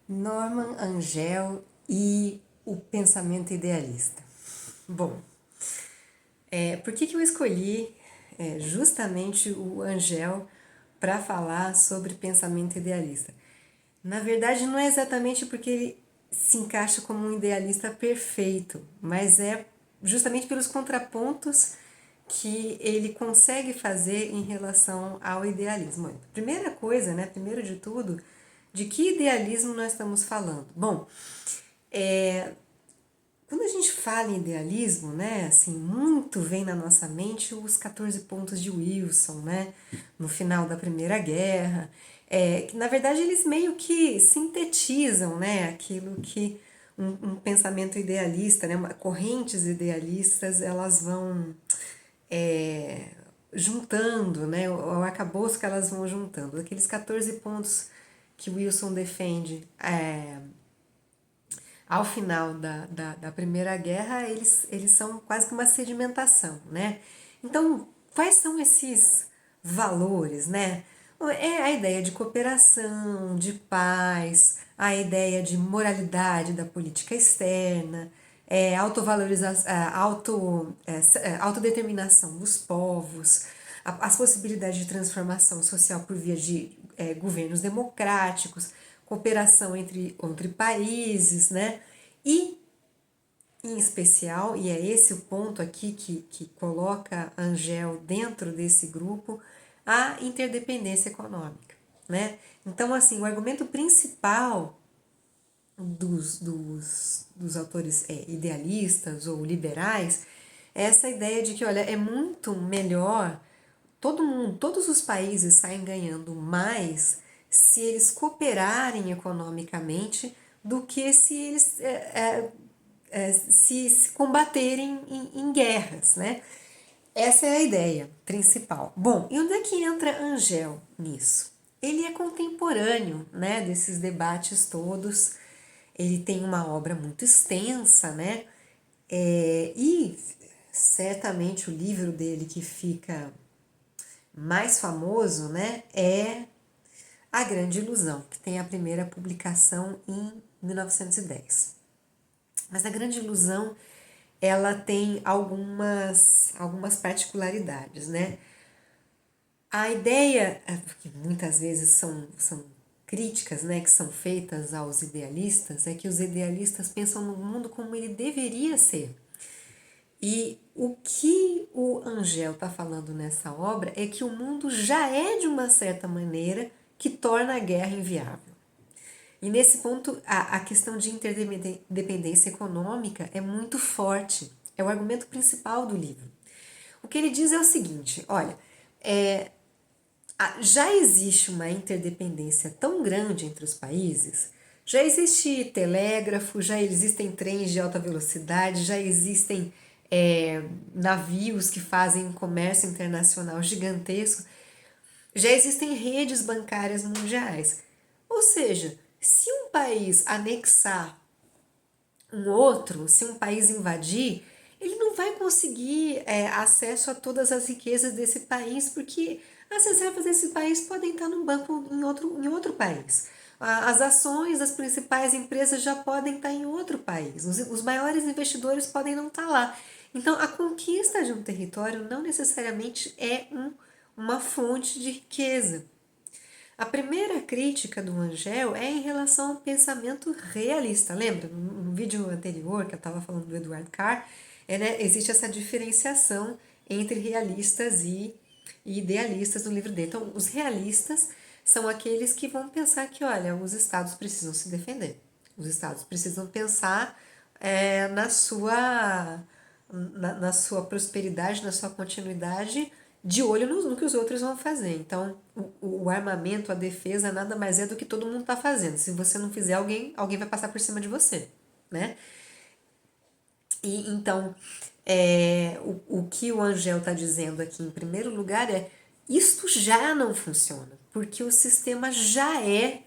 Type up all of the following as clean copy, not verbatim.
Norman Angel e o pensamento idealista. Bom, por que eu escolhi justamente o Angel para falar sobre pensamento idealista? Na verdade, não é exatamente porque ele se encaixa como um idealista perfeito, mas é justamente pelos contrapontos que ele consegue fazer em relação ao idealismo. Primeira coisa, né? Primeiro de tudo, de que idealismo nós estamos falando? Bom, quando a gente fala em idealismo, né, assim, muito vem na nossa mente os 14 pontos de Wilson, né, no final da Primeira Guerra, que na verdade eles meio que sintetizam, né, aquilo que um pensamento idealista, né, correntes idealistas, elas vão é, juntando, né, o arcabouço que elas vão juntando. Aqueles 14 pontos que Wilson defende ao final da Primeira Guerra, eles são quase que uma sedimentação, né? Então, quais são esses valores, né? É a ideia de cooperação, de paz, a ideia de moralidade da política externa, autovalorização, autodeterminação dos povos, as possibilidades de transformação social por via de governos democráticos, cooperação entre países, né? E, em especial, e é esse o ponto aqui que coloca a Angel dentro desse grupo, a interdependência econômica, né? Então, assim, o argumento principal dos autores idealistas ou liberais é essa ideia de que, olha, é muito melhor todos os países saem ganhando mais se eles cooperarem economicamente do que se eles se combaterem em guerras, né? Essa é a ideia principal. Bom, e onde é que entra Angel nisso? Ele é contemporâneo, né, desses debates todos. Ele tem uma obra muito extensa, né? E certamente o livro dele que fica mais famoso, né, é A Grande Ilusão, que tem a primeira publicação em 1910. Mas a Grande Ilusão, ela tem algumas particularidades, né? A ideia, que muitas vezes são críticas, né, que são feitas aos idealistas, é que os idealistas pensam no mundo como ele deveria ser. E o que o Angel está falando nessa obra é que o mundo já é de uma certa maneira que torna a guerra inviável. E nesse ponto, a questão de interdependência econômica é muito forte, é o argumento principal do livro. O que ele diz é o seguinte: olha, já existe uma interdependência tão grande entre os países, já existe telégrafo, já existem trens de alta velocidade, já existem navios que fazem um comércio internacional gigantesco, já existem redes bancárias mundiais. Ou seja, se um país anexar um outro, se um país invadir, ele não vai conseguir acesso a todas as riquezas desse país, porque as reservas desse país podem estar no banco em outro país. As ações das principais empresas já podem estar em outro país. Os maiores investidores podem não estar lá. Então, a conquista de um território não necessariamente é uma fonte de riqueza. A primeira crítica do Angel é em relação ao pensamento realista. Lembra? No vídeo anterior que eu estava falando do Edward Carr, né, existe essa diferenciação entre realistas e idealistas no livro dele. Então, os realistas são aqueles que vão pensar que, olha, os estados precisam se defender. Os estados precisam pensar na sua prosperidade, na sua continuidade, de olho no que os outros vão fazer. Então, o armamento, a defesa, nada mais é do que todo mundo está fazendo. Se você não fizer, alguém vai passar por cima de você, né? E então, o que o Angel está dizendo aqui, em primeiro lugar, é isto já não funciona, porque o sistema já é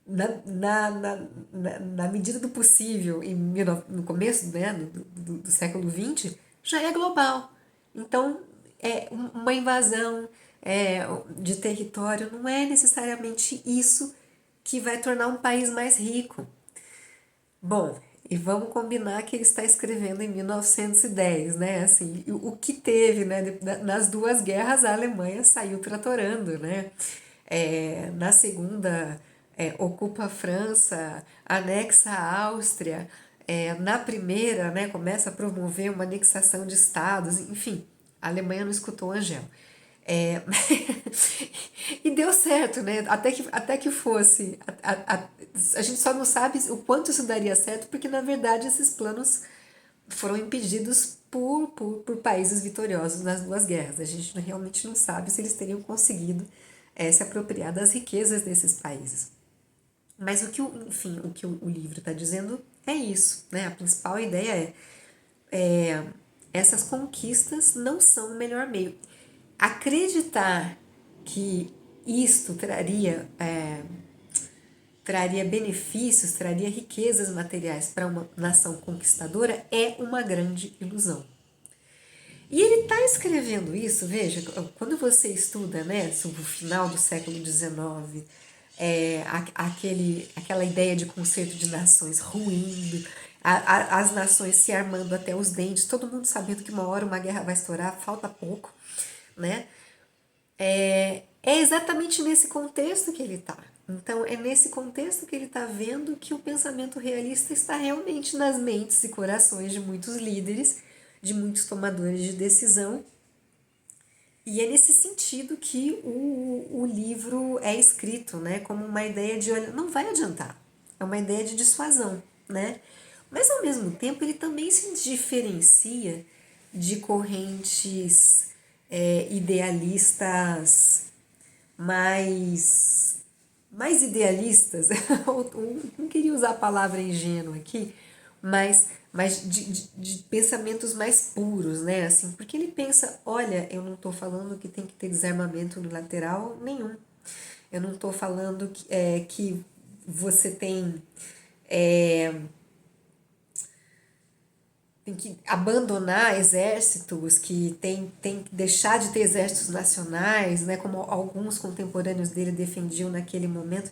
na medida do possível, no começo, né, do século XX, já é global. Então, uma invasão de território não é necessariamente isso que vai tornar um país mais rico. Bom, e vamos combinar que ele está escrevendo em 1910, né? Assim, o que teve, né? Nas duas guerras, a Alemanha saiu tratorando, né? Na segunda, ocupa a França, anexa a Áustria. Na primeira, né? Começa a promover uma anexação de estados, enfim, a Alemanha não escutou Angela. É, e deu certo, né? Até que fosse. A gente só não sabe o quanto isso daria certo, porque na verdade esses planos foram impedidos por países vitoriosos nas duas guerras. A gente realmente não sabe se eles teriam conseguido se apropriar das riquezas desses países. Mas enfim, o que o livro está dizendo é isso, né? A principal ideia essas conquistas não são o melhor meio. Acreditar que isto traria benefícios, traria riquezas materiais para uma nação conquistadora é uma grande ilusão. E ele está escrevendo isso, veja, quando você estuda, né, sobre o final do século XIX, aquela ideia de conceito de nações ruindo, as nações se armando até os dentes, todo mundo sabendo que uma hora uma guerra vai estourar, falta pouco, né? É exatamente nesse contexto que ele está. Então, é nesse contexto que ele está vendo que o pensamento realista está realmente nas mentes e corações de muitos líderes, de muitos tomadores de decisão. E é nesse sentido que o livro é escrito, né? Como uma ideia de, olha, não vai adiantar. É uma ideia de dissuasão, né? Mas, ao mesmo tempo, ele também se diferencia de correntes idealistas mais idealistas, não queria usar a palavra ingênuo aqui, mas de pensamentos mais puros, né? Assim, porque ele pensa, olha, eu não estou falando que tem que ter desarmamento unilateral nenhum. Eu não estou falando que você tem que abandonar exércitos, que tem que deixar de ter exércitos nacionais, né, como alguns contemporâneos dele defendiam naquele momento.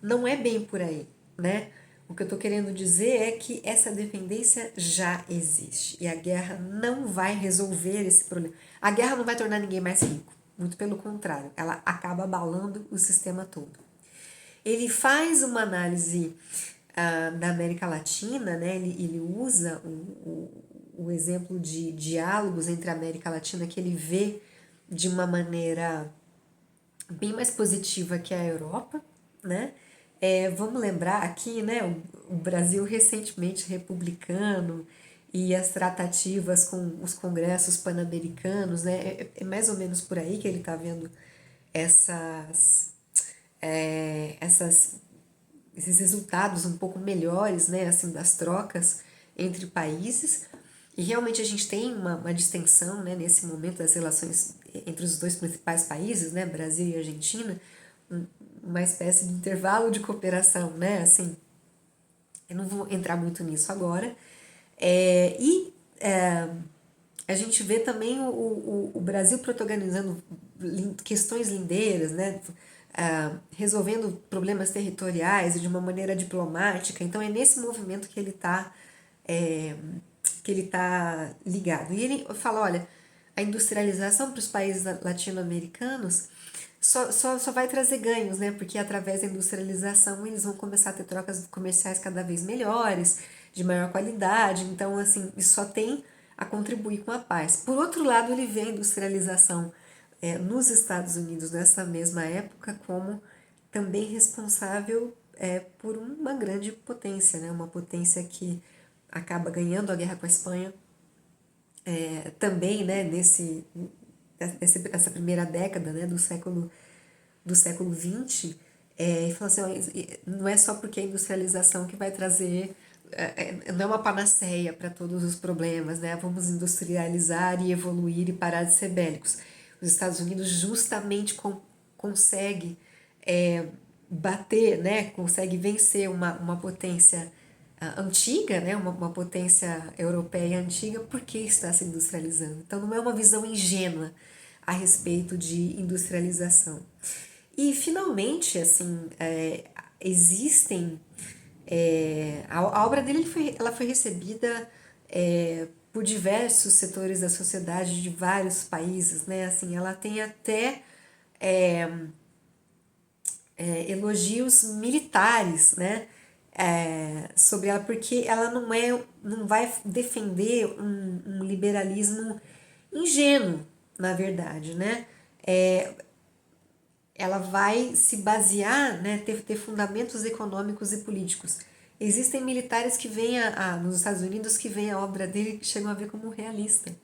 Não é bem por aí, né? O que eu estou querendo dizer é que essa dependência já existe e a guerra não vai resolver esse problema. A guerra não vai tornar ninguém mais rico, muito pelo contrário, ela acaba abalando o sistema todo. Ele faz uma análise da América Latina, né? Ele usa o exemplo de diálogos entre a América Latina que ele vê de uma maneira bem mais positiva que a Europa, né? Vamos lembrar aqui, né, o Brasil recentemente republicano e as tratativas com os congressos pan-americanos, né? É mais ou menos por aí que ele está vendo essas, essas esses resultados um pouco melhores, né, assim, das trocas entre países. E realmente a gente tem uma distensão, né, nesse momento das relações entre os dois principais países, né, Brasil e Argentina, uma espécie de intervalo de cooperação, né, assim, eu não vou entrar muito nisso agora. A gente vê também o Brasil protagonizando questões lindeiras, né? Resolvendo problemas territoriais de uma maneira diplomática. Então é nesse movimento que ele tá ligado. E ele fala, olha, a industrialização para os países latino-americanos só vai trazer ganhos, né? Porque através da industrialização eles vão começar a ter trocas comerciais cada vez melhores, de maior qualidade. Então, assim, isso só tem a contribuir com a paz. Por outro lado, ele vê a industrialização nos Estados Unidos nessa mesma época como também responsável por uma grande potência, né? Uma potência que acaba ganhando a guerra com a Espanha também, né? Nessa primeira década, né? do século XX, e falou assim, não é só porque a industrialização que vai trazer, não é uma panaceia para todos os problemas, né? Vamos industrializar e evoluir e parar de ser bélicos. Os Estados Unidos justamente consegue bater, né? Consegue vencer uma potência antiga, né? Uma potência europeia antiga, porque está se industrializando. Então não é uma visão ingênua a respeito de industrialização. E finalmente, assim, existem... a obra dele ela foi recebida por diversos setores da sociedade de vários países, né? Assim, ela tem até elogios militares, né? Sobre ela, porque ela não vai defender um liberalismo ingênuo, na verdade, né? Ela vai se basear, né, ter fundamentos econômicos e políticos. Existem militares que veem nos Estados Unidos que veem a obra dele e chegam a ver como realista,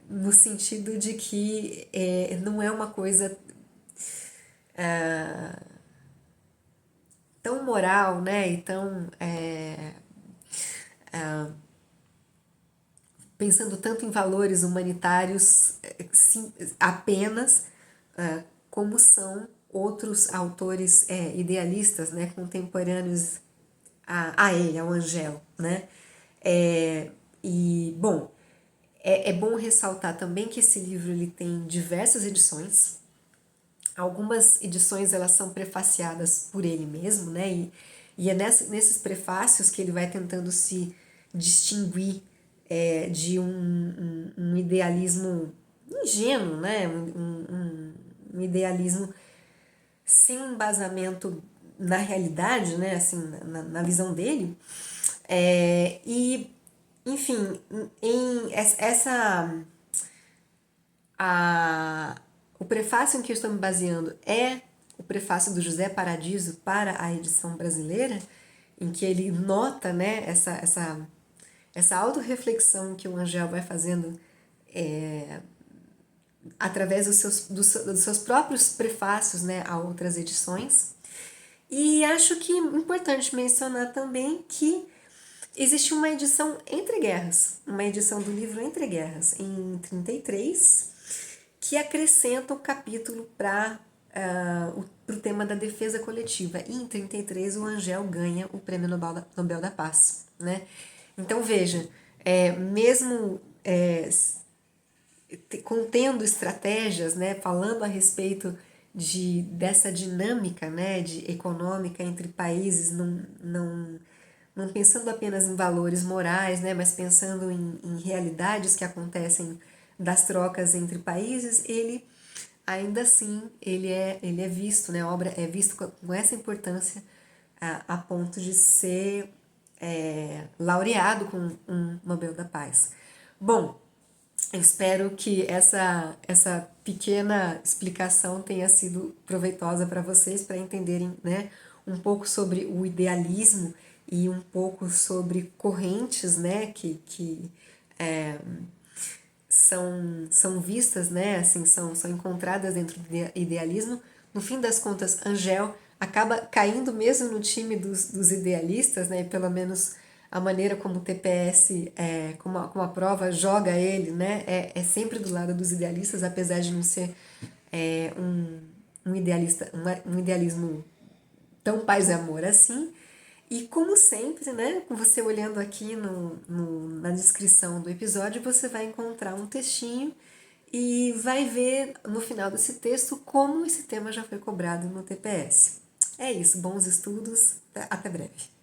no sentido de que não é uma coisa tão moral, né, e tão pensando tanto em valores humanitários sim, apenas, como são outros autores idealistas, né, contemporâneos a ele, ao Angel, né? E, bom, é bom ressaltar também que esse livro ele tem diversas edições. Algumas edições elas são prefaciadas por ele mesmo, né? E é nesses prefácios que ele vai tentando se distinguir de um idealismo ingênuo, né? Um idealismo sem um embasamento na realidade, né? Assim, na visão dele. E, enfim, o prefácio em que eu estou me baseando é o prefácio do José Paradiso para a edição brasileira, em que ele nota, né, essa autorreflexão que o Angel vai fazendo através dos seus próprios prefácios, né, a outras edições. E acho que é importante mencionar também que existe uma edição entre guerras, uma edição do livro Entre Guerras, em 33, que acrescenta um capítulo para o tema da defesa coletiva. E em 33 o Angel ganha o Prêmio Nobel da Paz, né? Então veja, mesmo contendo estratégias, né, falando a respeito dessa dinâmica, né, econômica entre países, não pensando apenas em valores morais, né, mas pensando em realidades que acontecem das trocas entre países, ele ainda assim ele é visto, né, a obra é vista com essa importância a ponto de ser laureado com um Nobel da Paz. Bom, eu espero que essa pequena explicação tenha sido proveitosa para vocês, para entenderem, né, um pouco sobre o idealismo e um pouco sobre correntes, né, que são vistas, né, assim, são encontradas dentro do idealismo. No fim das contas, Angel acaba caindo mesmo no time dos idealistas, né, e pelo menos a maneira como o TPS, como a prova joga ele, né, é sempre do lado dos idealistas, apesar de não ser um idealismo tão paz e amor assim. E como sempre, né, com você olhando aqui na descrição do episódio, você vai encontrar um textinho e vai ver no final desse texto como esse tema já foi cobrado no TPS. É isso, bons estudos, até breve.